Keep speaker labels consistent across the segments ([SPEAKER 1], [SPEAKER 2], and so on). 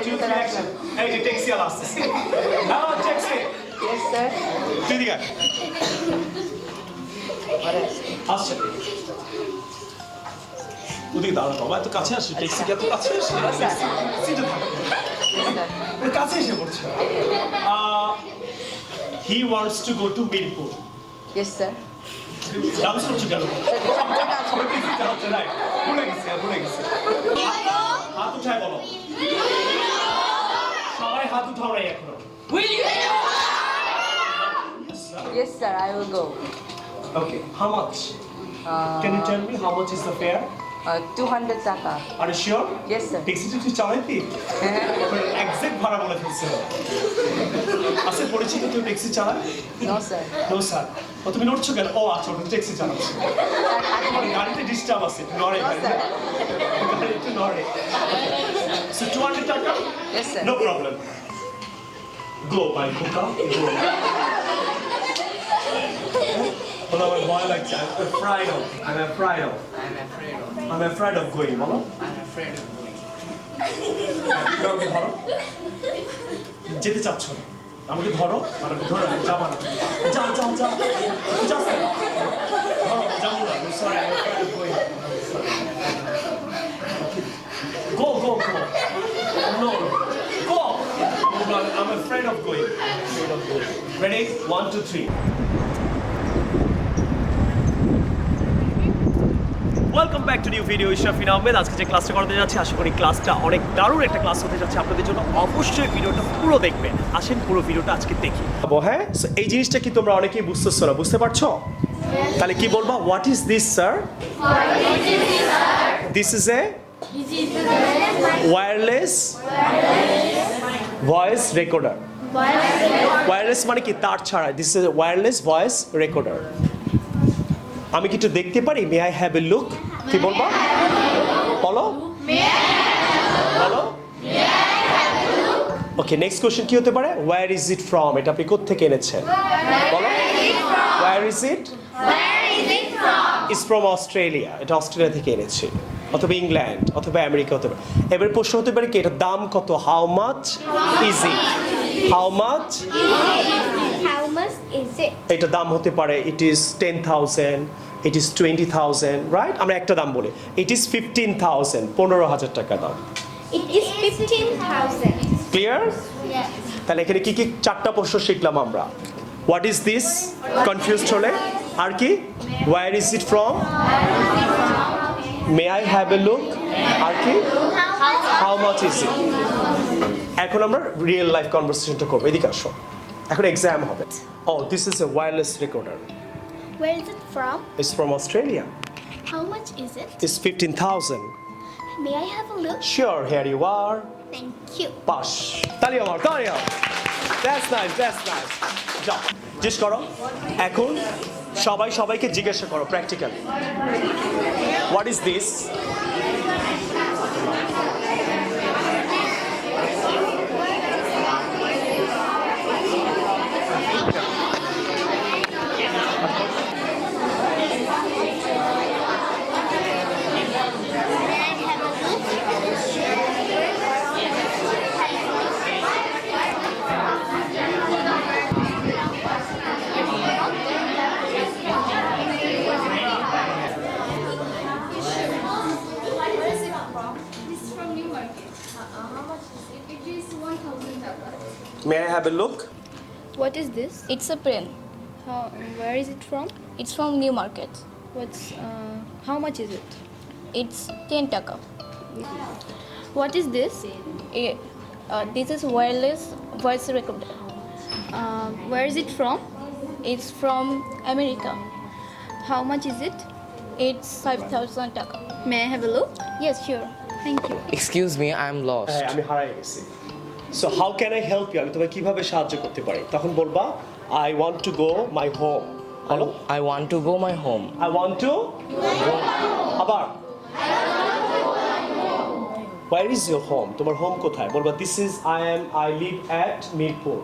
[SPEAKER 1] 2 3 action এই যে taxi আলা আসছে হ্যালো ট্যাক্সি
[SPEAKER 2] Yes, sir.
[SPEAKER 1] তুই দিগা আসছে ওদিকে দাঁড়া বাবা এত কাছে আসে ট্যাক্সি কি এত কাছে আসে সিটে থাক ওর কাছে এসে পড়ছে he wants to go to Mirpur
[SPEAKER 2] Yes, sir.
[SPEAKER 1] Dance করছো কেন ভুলে গেছি হাত উঠায় বলো সবাই হাত উঠাও নাই এখনো
[SPEAKER 2] Yes, sir. I will go.
[SPEAKER 1] Okay, how much? Can you tell me how much is the fare?
[SPEAKER 2] 200 taka.
[SPEAKER 1] Are you sure?
[SPEAKER 2] Yes, sir.
[SPEAKER 1] Taxi টুকসি চালাইতি এক্সাক্ট ভাড়া বলে ফেলছে আছে পরিচিত কেউ ট্যাক্সি চালায়
[SPEAKER 2] No, sir.
[SPEAKER 1] নো স্যার ও তুমি নড়ছো কেন ও আচ্ছা ওটা ট্যাক্সি চালাচ্ছে গাড়িতে ডিস্টার্ব আছে নড়ে
[SPEAKER 2] No, sir.
[SPEAKER 1] গাড়ি একটু নড়ে সো 200 টাকা
[SPEAKER 2] Yes, sir.
[SPEAKER 1] নো প্রবলেম গো মাই খোকা গো বলো আমার ভয় লাগছে I'm afraid of going বলো কাউকে ধরো যেতে চাচ্ছ না আমাকে ধরো মানে ধরো যাবা না যাও যাবো না sorry I'm afraid of going go no go I'm afraid of going ready 1 2 3 welcome back to new video Ishrafin Ahmed আজকে যে ক্লাসটা করতে যাচ্ছি আশা করি ক্লাসটা অনেক দারুণ একটা ক্লাস হতে যাচ্ছে আপনাদের জন্য অবশ্যই ভিডিওটা পুরো দেখবেন আসেন পুরো ভিডিওটা আজকে দেখি হ্যাঁ এই জিনিসটা কি তোমরা অনেকেই বুঝতেছো না বুঝতে পারছো তাহলে কি বলবা what is this sir this is a wireless voice recorder wireless মানে কি তার ছাড়া this is a wireless voice recorder আমি কি একটু দেখতে পারি মে আই হ্যাভ এ লুক কি বলবা বলো বলো ওকে নেক্সট কোশ্চেন কি হতে পারে ওয়্যার ইজ ইট ফ্রম এটা আপনি কোথা থেকে এনেছেন বলো wire is it is from Australia এটা অস্ট্রেলিয়া থেকে এনেছি অথবা ইংল্যান্ড অথবা আমেরিকা হতে পারে এবার প্রশ্ন হতে পারে কি এটার দাম কত how much is it how much এটার দাম হতে পারে it is 10,000 it is 20,000 right আমরা একটা দাম বলি ইট ইজ 15,000 15,000 টাকা দাম
[SPEAKER 3] It is 15,000.
[SPEAKER 1] Clear
[SPEAKER 3] Yes.
[SPEAKER 1] তাহলে এখানে কি কি চারটা প্রশ্ন শিখলাম আমরা হোয়াট ইজ দিস কনফিউজড হলে আর কি where is it from may I have a look আর কি হাউ মাচ ইজ ইট এখন আমরা রিয়েল লাইফ কনভারসেশনটা করবো এদিকে আসো এখন এক্সাম হবে ও this is a wireless recorder
[SPEAKER 3] Where is it from?
[SPEAKER 1] It's from Australia
[SPEAKER 3] How much is it?
[SPEAKER 1] It's 15,000
[SPEAKER 3] May I have a look?
[SPEAKER 1] Sure here you are
[SPEAKER 3] Thank you.
[SPEAKER 1] Pass তালি আমার that's nice যাও জিজ্ঞেস করো এখন সবাইকে জিজ্ঞাসা করো practically what is this May I have a look?
[SPEAKER 4] What is this?
[SPEAKER 5] It's a pen.
[SPEAKER 4] Where is it from?
[SPEAKER 5] It's from New Market.
[SPEAKER 4] How much is it?
[SPEAKER 5] It's 10 taka.
[SPEAKER 4] What is this?
[SPEAKER 5] This is wireless voice recorder.
[SPEAKER 4] Where is it from?
[SPEAKER 5] It's from America.
[SPEAKER 4] How much is it?
[SPEAKER 5] It's 5,000 taka.
[SPEAKER 4] May I have a look?
[SPEAKER 5] Yes, sure.
[SPEAKER 4] Thank you.
[SPEAKER 6] Excuse me, I'm lost.
[SPEAKER 1] হ্যাঁ আমি হারাই গেছি so how can I help you আমি তোমাকে কিভাবে সাহায্য করতে পারি তখন বলবা I want to go my home বলো
[SPEAKER 6] I want to go my home.
[SPEAKER 1] I want to আবার Where is your home? তোমার হোম কোথায় বলবা this is I live at Mirpur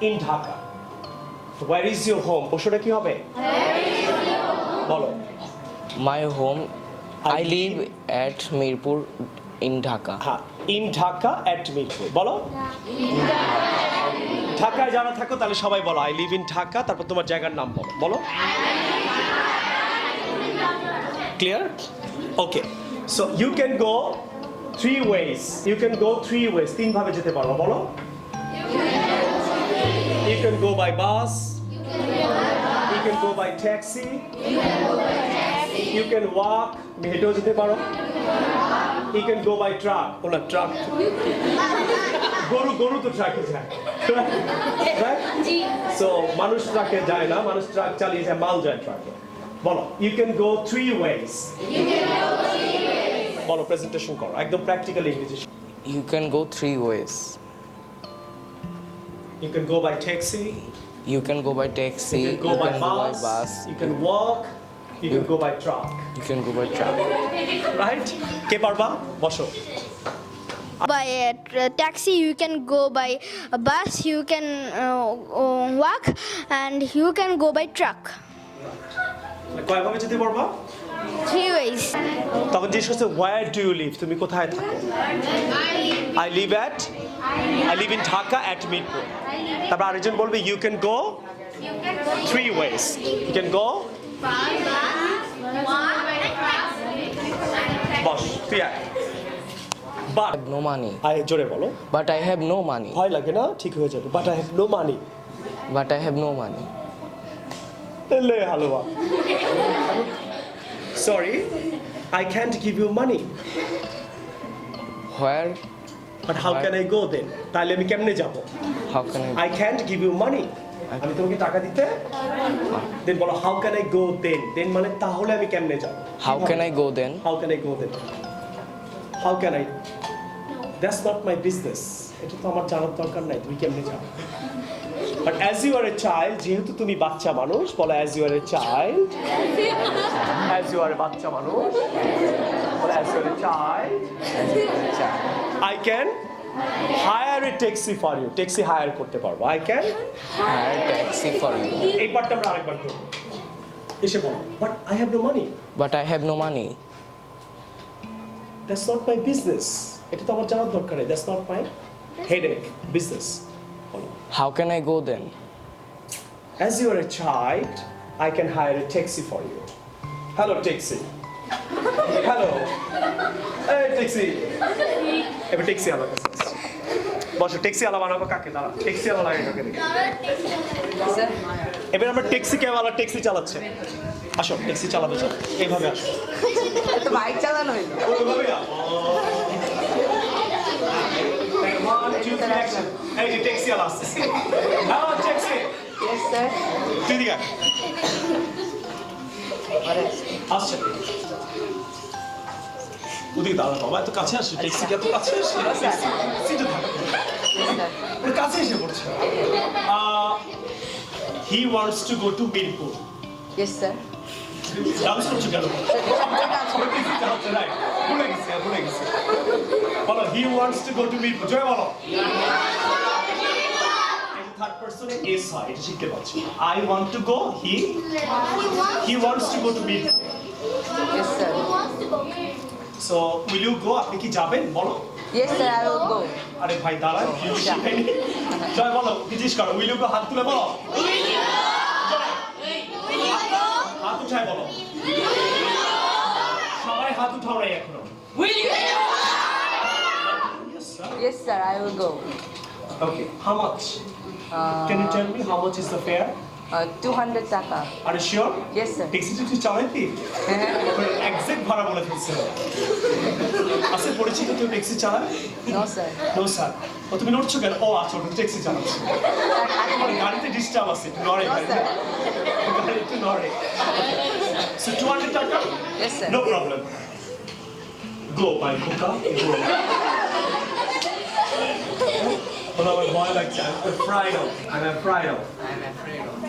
[SPEAKER 1] in Dhaka. Where is your home? প্রশ্নটা কি হবে বলো
[SPEAKER 6] My home, I live at Mirpur in Dhaka.
[SPEAKER 1] হ্যাঁ in Dhaka at Mirpur. বলো ঢাকায় যারা থাকো তাহলে সবাই বলো আই লিভ ইন ঢাকা, তারপর তোমার জায়গার নাম বলো। বলো clear? Okay, so you can go 3 ways. You can go 3 ways, 3 ভাবে যেতে পারো। বলো you can go by bus, you can go by taxi, you can walk, হেঁটেও যেতে পারো, you can go by truck. OLA truck, গরু তো ট্রাকে যায়, রাইট? সো মানুষ ট্রাকে যায় না, মানুষ ট্রাক চালিয়ে যায়, মাল যায় ট্রাকে। বলো you can go 3 ways. বলো প্রেজেন্টেশন করো একদম প্র্যাকটিক্যাল ইংরেজি।
[SPEAKER 6] You can go 3 ways.
[SPEAKER 1] You can go by taxi,
[SPEAKER 6] You can go by taxi,
[SPEAKER 1] you can go by bus, you can walk, you can go by truck.
[SPEAKER 6] you can go by truck.
[SPEAKER 1] Right? কে পারবা? বসো।
[SPEAKER 7] By a taxi, you can go by a bus, you can walk, and you can go by truck.
[SPEAKER 1] কয়ভাবে যেতে পারবা?
[SPEAKER 7] 3 ways.
[SPEAKER 1] তখন জিজ্ঞেস করছে where do you live? তুমি কোথায় থাকো? I live in Dhaka at Mirpur. তারপর আরেকজন বলবে you can go 3 ways. You can go boss clear. But
[SPEAKER 6] No money.
[SPEAKER 1] জোরে বলো।
[SPEAKER 6] But I have no money.
[SPEAKER 1] ভয় লাগে না? ঠিক হয়ে যাবে। But I have no money.
[SPEAKER 6] But I have no money.
[SPEAKER 1] লে হালুয়া। Sorry, I can't give you money.
[SPEAKER 6] Where?
[SPEAKER 1] But how can I go then? তাহলে আমি কেমনে যাব?
[SPEAKER 6] How can I?
[SPEAKER 1] I can't give you money. আমি তোমাকে টাকা দিতে? Then বলো how can I go then? Then মানে তাহলে আমি কেমনে যাব?
[SPEAKER 6] How can I go then?
[SPEAKER 1] How can I go then? How can I? That's not my business. এটা তো আমার জানার দরকার নাই তুমি কেমনে যাবে। But as you are a child, যেহেতু তুমি বাচ্চা মানুষ, বলো as you are a child. As you are a বাচ্চা মানুষ, বলো as you are a child. I can hire a taxi for you. Taxi hire করতে পারবো। I can
[SPEAKER 6] Hire taxi for you.
[SPEAKER 1] এই পার্টটা আমরা আরেকবার করব। এসে বলো but I have no money.
[SPEAKER 6] But I have no money.
[SPEAKER 1] That's not my business. এটা তো আমার জানার দরকার নেই। That's not my headache business. বলো
[SPEAKER 6] How can I go then?
[SPEAKER 1] as you are a child, I can hire a taxi for you. Hello taxi. Hello. Hey taxi. এবার taxi আলা কাছে বসো। ট্যাক্সি আলা বানাবো কাকে? দাঁড়া, ট্যাক্সি আলা লাগে কাকে দেখি। এবার আমরা ট্যাক্সি কেওয়ালা ট্যাক্সি চালাচ্ছে। আসো ট্যাক্সি চালাবে চলো, এইভাবে আসো।
[SPEAKER 2] তো বাইক চালানো হইলো।
[SPEAKER 1] ওইভাবে One, two, three, action. এই যে ট্যাক্সি আলা আসছে। Hello taxi.
[SPEAKER 2] Yes, sir.
[SPEAKER 1] তুই দিকে আসছে। ওদিকে দাঁড়া বাবা, এত কাছে আসে ট্যাক্সি এত কাছে আসে সিটে থাক। ওর কাছে এসে পড়ছে। He wants to go to Mirpur.
[SPEAKER 2] Yes, sir.
[SPEAKER 1] Dance করছো কেন? ভুলে গেছি। বলো he wants to go to Mirpur. জয় বলো। থার্ড পারসনে এস হয়, এটা শিখতে পাচ্ছি। I want to go, he wants to go to Mirpur.
[SPEAKER 2] Yes, sir.
[SPEAKER 1] So will you go? আপনি কি যাবেন? বলো।
[SPEAKER 2] Yes, sir, I will go.
[SPEAKER 1] আরে ভাই দাঁড়ান, জয় বলো, জিজ্ঞেস করো will you go, হাত তুলে বলো। হাত উঠায় বলো। সবাই হাত উঠাও নাই এখনো। Yes, sir.
[SPEAKER 2] Yes, sir, I will go.
[SPEAKER 1] Okay, how much? Can you tell me how much is the fare?
[SPEAKER 2] 200 টাকা.
[SPEAKER 1] Are you sure?
[SPEAKER 2] Yes, sir.
[SPEAKER 1] Taxi taxi চালাইতি? এক্সাক্ট ভাড়া বলে ফেলছে। আছে পরিচিত কেউ ট্যাক্সি চালায়?
[SPEAKER 2] No, sir.
[SPEAKER 1] No sir. ও তুমি নড়ছো কেন? ও আচ্ছা ওটা ট্যাক্সি চালাচ্ছে। আমার গাড়িতে ডিস্টার্ব আছে, একটু নড়ে
[SPEAKER 2] No,
[SPEAKER 1] গাড়িতে।
[SPEAKER 2] sir.
[SPEAKER 1] গাড়ি একটু নড়ে। So 200 টাকা?
[SPEAKER 2] Yes, sir.
[SPEAKER 1] No problem. Go, my Kuka. Go. বলো আমার ভয় লাগছে।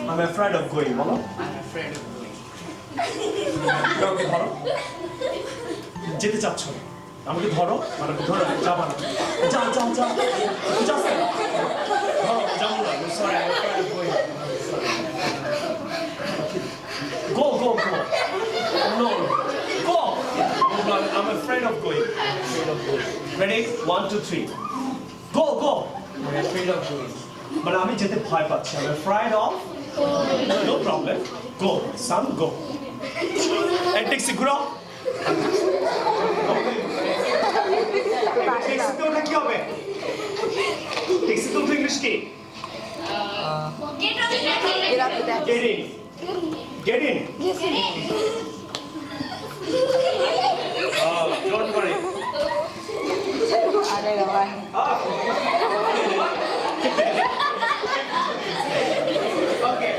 [SPEAKER 1] I'm afraid of going. বলো। ওকে ধরো। যেতে চাচ্ছ না। আমাকে ধরো, মানে ধরো, যাবা না। যা। ধরো, যাবো না। Sorry, I'm afraid of going. Go. No. Go. I'm afraid of going. Ready? 1, 2, 3. Go, go. We're afraid of going. But আমি যেতে ভয় পাচ্ছি. I'm afraid of. No problem. Go, son, go. And taxi ঘুরো. ট্যাক্সিতে ওঠা কি হবে? ট্যাক্সিতে উঠলে ইংলিশ কি?
[SPEAKER 2] Get up the taxi.
[SPEAKER 1] Get in. Get in. Don't worry.
[SPEAKER 2] Alega bhai.
[SPEAKER 1] Okay,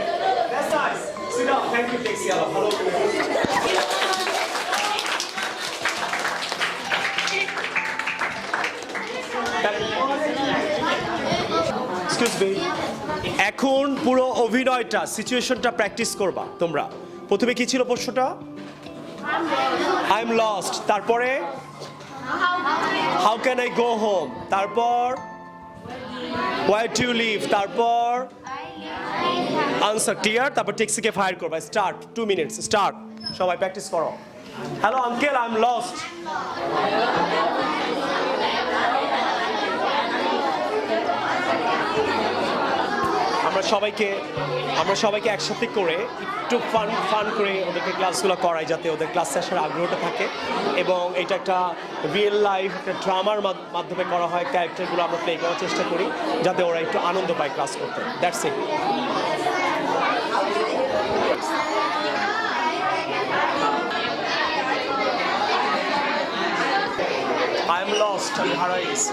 [SPEAKER 1] that's nice. Sit down. Thank you, taxi. Hello. Excuse me. এখন পুরো অভিনয়টা সিচুয়েশনটা প্র্যাকটিস করবা তোমরা। প্রথমে কি ছিল প্রশ্নটা? I am lost. তারপরে how can I go home? তারপর হোয়ার ডু ইউ লিভ? তারপর আনসার ক্লিয়ার। তারপর ট্যাক্সিকে ফায়ার করবা। স্টার্ট। 2 মিনিটস। স্টার্ট। সবাই প্র্যাকটিস করো। Hello uncle, I am lost. আমরা সবাইকে একসাথে করে একটু ফান করে ওদেরকে ক্লাসগুলো করাই, যাতে ওদের ক্লাসে আসার আগ্রহটা থাকে এবং এটা একটা রিয়েল লাইফ একটা ড্রামার মাধ্যমে করা হয়। ক্যারেক্টারগুলো আমরা প্লে করার চেষ্টা করি যাতে ওরা একটু আনন্দ পায় ক্লাস করতে। That's it. I am lost. আমি হারাই গেছি।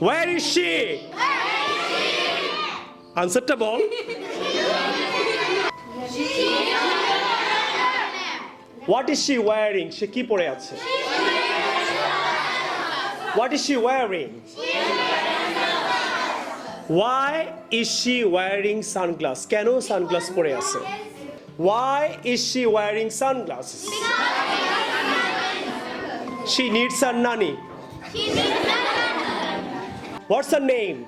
[SPEAKER 1] Where is she? আনসারটা বল। What is she wearing? সে কি পরে আছে? What is she wearing? Why is she wearing sunglasses? কেন সানগ্লাস পরে আছে? Why is she wearing sunglasses? She needs her nanny. What's her name?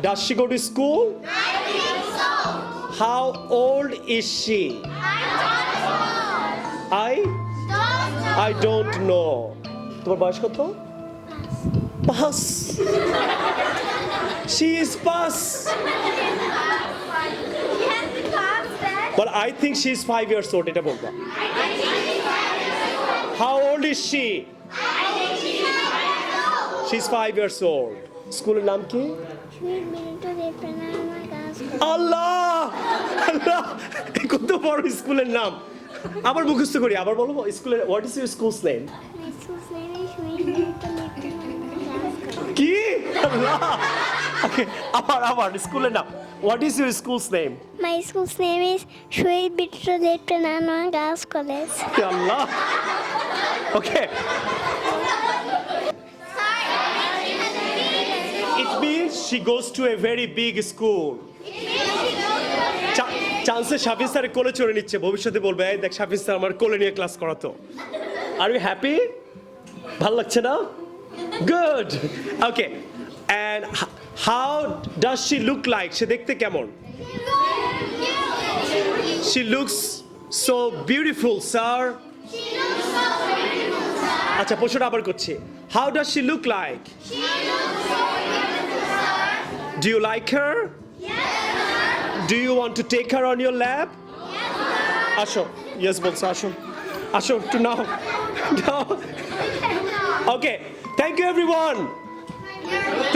[SPEAKER 1] Does she go to school?
[SPEAKER 3] I think so.
[SPEAKER 1] How old is she? I don't know. তোমার বয়স কত? 5. She is 5. But I think she is 5 years old. এটা বলবা। How old is she? She's 5 years old. স্কুলের নাম কি? আল্লাহ আল্লাহ, কত বড় স্কুলের নাম। আবার মুখস্থ করি, আবার বলবো স্কুলের। What is your schools name? কি? আল্লাহ। ওকে, আবার স্কুলের নাম। What is your schools name?
[SPEAKER 3] My school's name is Sweet Bitro Girls College.
[SPEAKER 1] Allah. Okay. It means she goes to a very big school. চান্সে শাফিজ স্যার কোলে চড়ে নিচ্ছে, ভবিষ্যতে বলবে এই দেখ শাফিজ স্যার আমার কোলে নিয়ে ক্লাস করাতো। Are you happy? ভালো লাগছে না? Good. Okay, and how does she look like? সে দেখতে কেমন? She looks so beautiful, sir. আচ্ছা, প্রশ্নটা আবার করছি। How does she look like? Do you like her? Do you want to take her on your lap? আসো, yes বলছো, আসো to now. Okay, thank you everyone.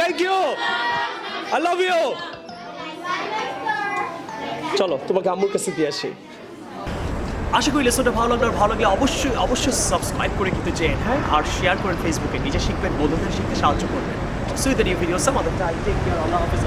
[SPEAKER 1] Thank you. I love you. চলো তোমাকে আম্মুর কাছে দিয়ে আসি। আশা করি লেসনটা ভালো লাগলে অবশ্যই সাবস্ক্রাইব করে কিন্তু যেন, হ্যাঁ, আর শেয়ার করেন ফেসবুকে। নিজে শিখবেন, বন্ধুদের শিখতে সাহায্য করবেন। So that you video some other time. Take care. আল্লাহ হাফেজ।